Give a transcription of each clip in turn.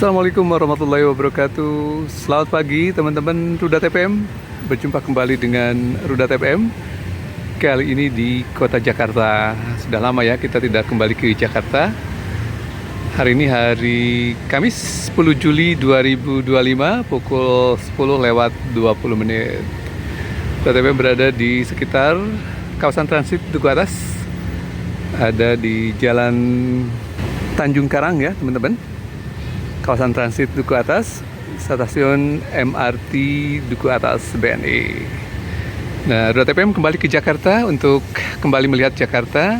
Assalamualaikum warahmatullahi wabarakatuh. Selamat pagi teman-teman Rudat FM. Berjumpa kembali dengan Rudat FM. Kali ini di kota Jakarta. Sudah lama ya kita tidak kembali ke Jakarta. Hari ini hari Kamis 10 Juli 2025 pukul 10:20 menit. Rudat FM berada di sekitar kawasan transit Duku Atas. Ada di Jalan Tanjung Karang ya teman-teman. Kawasan transit Duku Atas, stasiun MRT Duku Atas BNI. Nah, Rudat FM kembali ke Jakarta untuk kembali melihat Jakarta.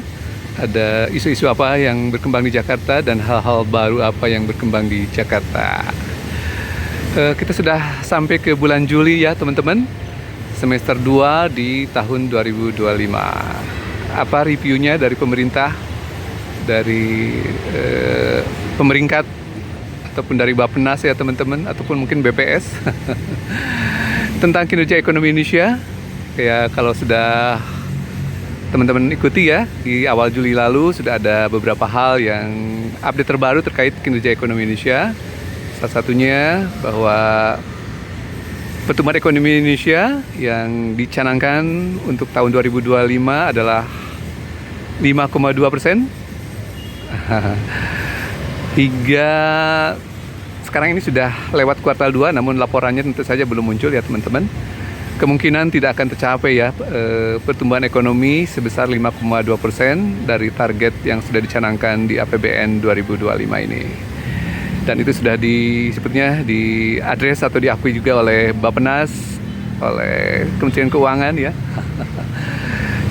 Ada isu-isu apa yang berkembang di Jakarta dan hal-hal baru apa yang berkembang di Jakarta. Kita sudah sampai ke bulan Juli ya teman-teman. Semester 2 di tahun 2025. Apa reviewnya dari pemerintah, dari pemeringkat, ataupun dari Bappenas ya teman-teman, ataupun mungkin BPS tentang kinerja ekonomi Indonesia. Ya, kalau sudah teman-teman ikuti ya, di awal Juli lalu sudah ada beberapa hal yang update terbaru terkait kinerja ekonomi Indonesia. Salah satunya bahwa pertumbuhan ekonomi Indonesia yang dicanangkan untuk tahun 2025 adalah 5,2%. Hingga sekarang ini sudah lewat kuartal 2, namun laporannya tentu saja belum muncul ya teman-teman. Kemungkinan tidak akan tercapai ya pertumbuhan ekonomi sebesar 5,2% dari target yang sudah dicanangkan di APBN 2025 ini. Dan itu sudah sepertinya diadres atau diakui juga oleh Bappenas, oleh Kementerian Keuangan ya.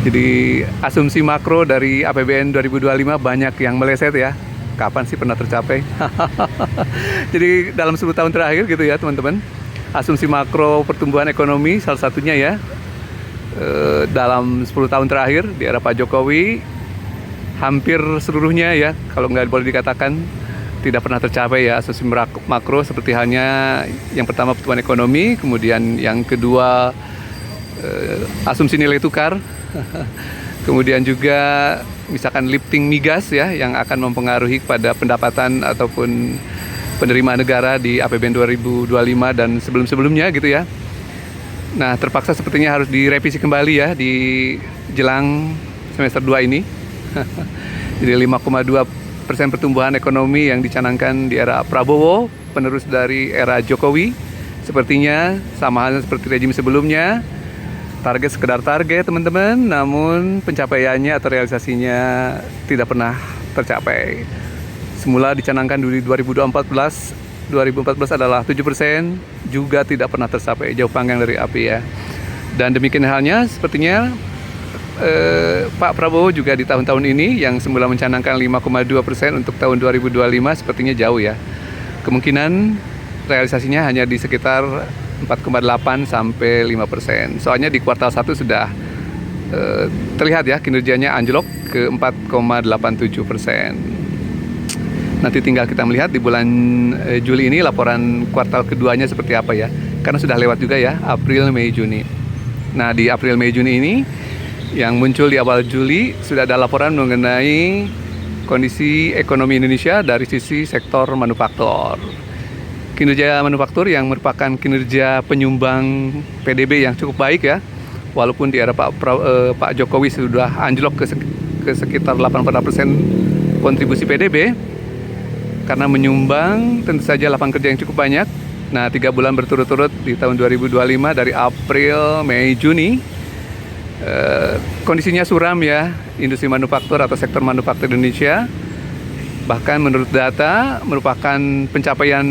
Jadi asumsi makro dari APBN 2025 banyak yang meleset ya. Kapan sih pernah tercapai? Jadi dalam 10 tahun terakhir gitu ya teman-teman. Asumsi makro pertumbuhan ekonomi salah satunya ya. Dalam 10 tahun terakhir di era Pak Jokowi hampir seluruhnya ya, kalau nggak boleh dikatakan tidak pernah tercapai ya asumsi makro, seperti halnya yang pertama pertumbuhan ekonomi, kemudian yang kedua asumsi nilai tukar. Kemudian juga misalkan lifting migas ya yang akan mempengaruhi pada pendapatan ataupun penerimaan negara di APBN 2025 dan sebelum-sebelumnya gitu ya. Nah, terpaksa sepertinya harus direvisi kembali ya di jelang semester 2 ini. Jadi 5,2% pertumbuhan ekonomi yang dicanangkan di era Prabowo, penerus dari era Jokowi. Sepertinya sama halnya seperti rejim sebelumnya. Target sekedar target teman-teman, namun pencapaiannya atau realisasinya tidak pernah tercapai. Semula dicanangkan di 2014 adalah 7%, juga tidak pernah tercapai, jauh panggang dari api ya. Dan demikian halnya sepertinya Pak Prabowo juga di tahun-tahun ini yang semula mencanangkan 5,2% untuk tahun 2025 sepertinya jauh ya. Kemungkinan realisasinya hanya di sekitar 4,8 sampai 5%. Soalnya di kuartal 1 sudah terlihat ya kinerjanya anjlok ke 4,87%. Nanti tinggal kita melihat di bulan Juli ini laporan kuartal keduanya seperti apa ya. Karena sudah lewat juga ya April, Mei, Juni. Nah, di April, Mei, Juni ini yang muncul di awal Juli sudah ada laporan mengenai kondisi ekonomi Indonesia dari sisi sektor manufaktur. Kinerja manufaktur yang merupakan kinerja penyumbang PDB yang cukup baik ya, walaupun di era Pak Jokowi sudah anjlok ke sekitar 84% kontribusi PDB, karena menyumbang tentu saja lapangan kerja yang cukup banyak. Nah, 3 bulan berturut-turut di tahun 2025 dari April, Mei, Juni, kondisinya suram ya industri manufaktur atau sektor manufaktur Indonesia. Bahkan menurut data merupakan pencapaian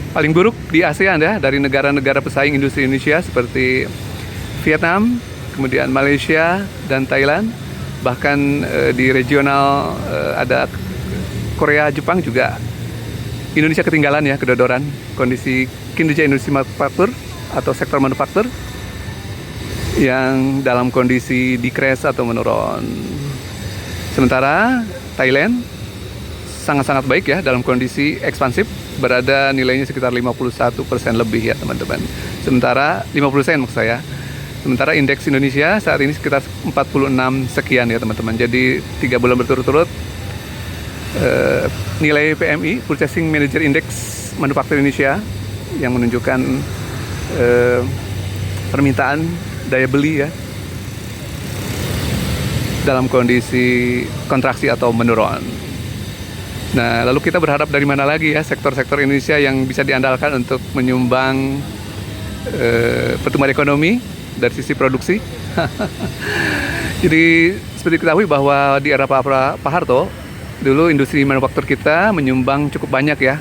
paling buruk di ASEAN ya, dari negara-negara pesaing industri Indonesia seperti Vietnam, kemudian Malaysia dan Thailand. Bahkan di regional ada Korea, Jepang juga. Indonesia ketinggalan ya, kedodoran kondisi kinerja industri manufaktur atau sektor manufaktur yang dalam kondisi decrease atau menurun. Sementara Thailand sangat-sangat baik ya dalam kondisi ekspansif, berada nilainya sekitar 51% lebih ya teman-teman. Sementara 50% maksud saya. Sementara indeks Indonesia saat ini sekitar 46 sekian ya teman-teman. Jadi 3 bulan berturut-turut nilai PMI Purchasing Manager Index Manufaktur Indonesia yang menunjukkan permintaan daya beli ya dalam kondisi kontraksi atau menurun. Nah, lalu kita berharap dari mana lagi ya sektor-sektor Indonesia yang bisa diandalkan untuk menyumbang pertumbuhan ekonomi dari sisi produksi. Jadi seperti diketahui bahwa di era Pak Harto, dulu industri manufaktur kita menyumbang cukup banyak ya,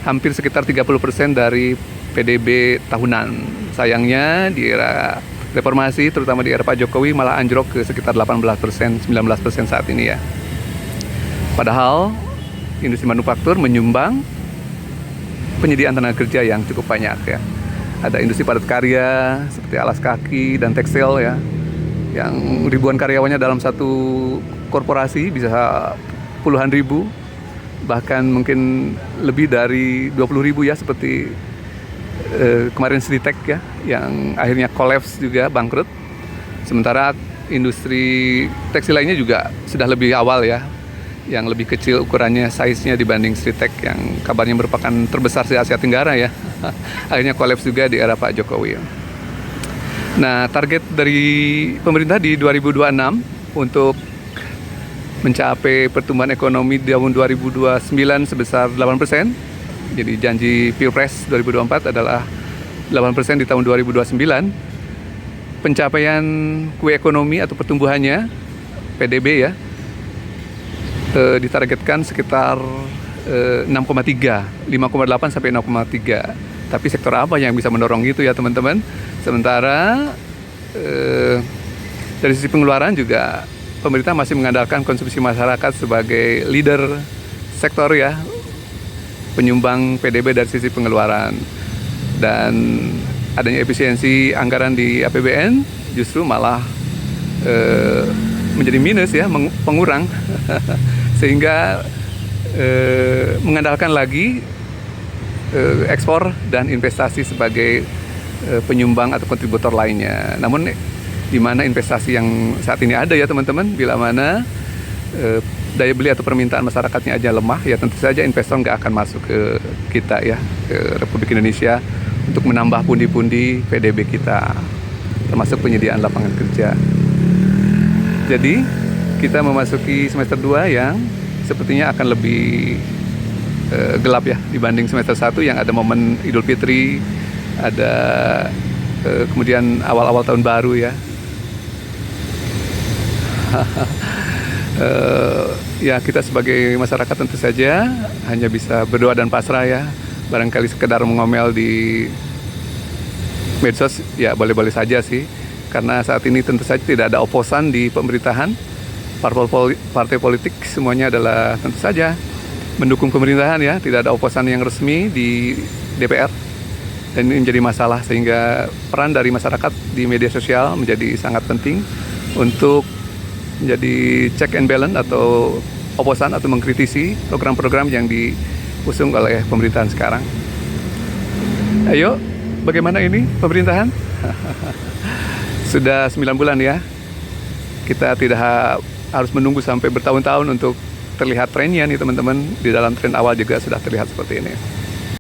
hampir sekitar 30% dari PDB tahunan. Sayangnya di era reformasi, terutama di era Pak Jokowi, malah anjlok ke sekitar 18%, 19% saat ini ya. Padahal industri manufaktur menyumbang penyediaan tenaga kerja yang cukup banyak ya. Ada industri padat karya seperti alas kaki dan tekstil ya, yang ribuan karyawannya dalam satu korporasi bisa puluhan ribu, bahkan mungkin lebih dari 20.000 ya, seperti kemarin Sritek ya, yang akhirnya kolaps juga, bangkrut. Sementara industri tekstil lainnya juga sudah lebih awal ya, yang lebih kecil ukurannya, size-nya dibanding Sritek yang kabarnya merupakan terbesar di Asia Tenggara ya. Akhirnya kolaps juga di era Pak Jokowi. Nah, target dari pemerintah di 2026 untuk mencapai pertumbuhan ekonomi di tahun 2029 sebesar 8%. Jadi janji Pilpres 2024 adalah 8% di tahun 2029. Pencapaian kue ekonomi atau pertumbuhannya, PDB ya, ditargetkan sekitar 6,3, 5,8 sampai 6,3. Tapi sektor apa yang bisa mendorong itu ya teman-teman? Sementara dari sisi pengeluaran juga pemerintah masih mengandalkan konsumsi masyarakat sebagai leader sektor ya, penyumbang PDB dari sisi pengeluaran. Dan adanya efisiensi anggaran di APBN justru malah menjadi minus ya, pengurang. Sehingga mengandalkan lagi ekspor dan investasi sebagai penyumbang atau kontributor lainnya. Namun di mana investasi yang saat ini ada ya teman-teman, bila mana daya beli atau permintaan masyarakatnya aja lemah, ya tentu saja investor nggak akan masuk ke kita ya, ke Republik Indonesia untuk menambah pundi-pundi PDB kita, termasuk penyediaan lapangan kerja. Jadi kita memasuki semester 2 yang sepertinya akan lebih gelap ya dibanding semester 1 yang ada momen Idul Fitri, ada kemudian awal-awal tahun baru ya. Ya kita sebagai masyarakat tentu saja hanya bisa berdoa dan pasrah ya. Barangkali sekedar mengomel di medsos ya boleh-boleh saja sih, karena saat ini tentu saja tidak ada oposan di pemerintahan. Partai politik semuanya adalah tentu saja mendukung pemerintahan ya, tidak ada oposan yang resmi di DPR, dan ini menjadi masalah, sehingga peran dari masyarakat di media sosial menjadi sangat penting untuk menjadi check and balance atau oposan atau mengkritisi program-program yang diusung oleh pemerintahan sekarang. Ayo, bagaimana ini pemerintahan? Sudah 9 bulan ya, kita tidak harus menunggu sampai bertahun-tahun untuk terlihat trennya nih teman-teman. Di dalam tren awal juga sudah terlihat seperti ini.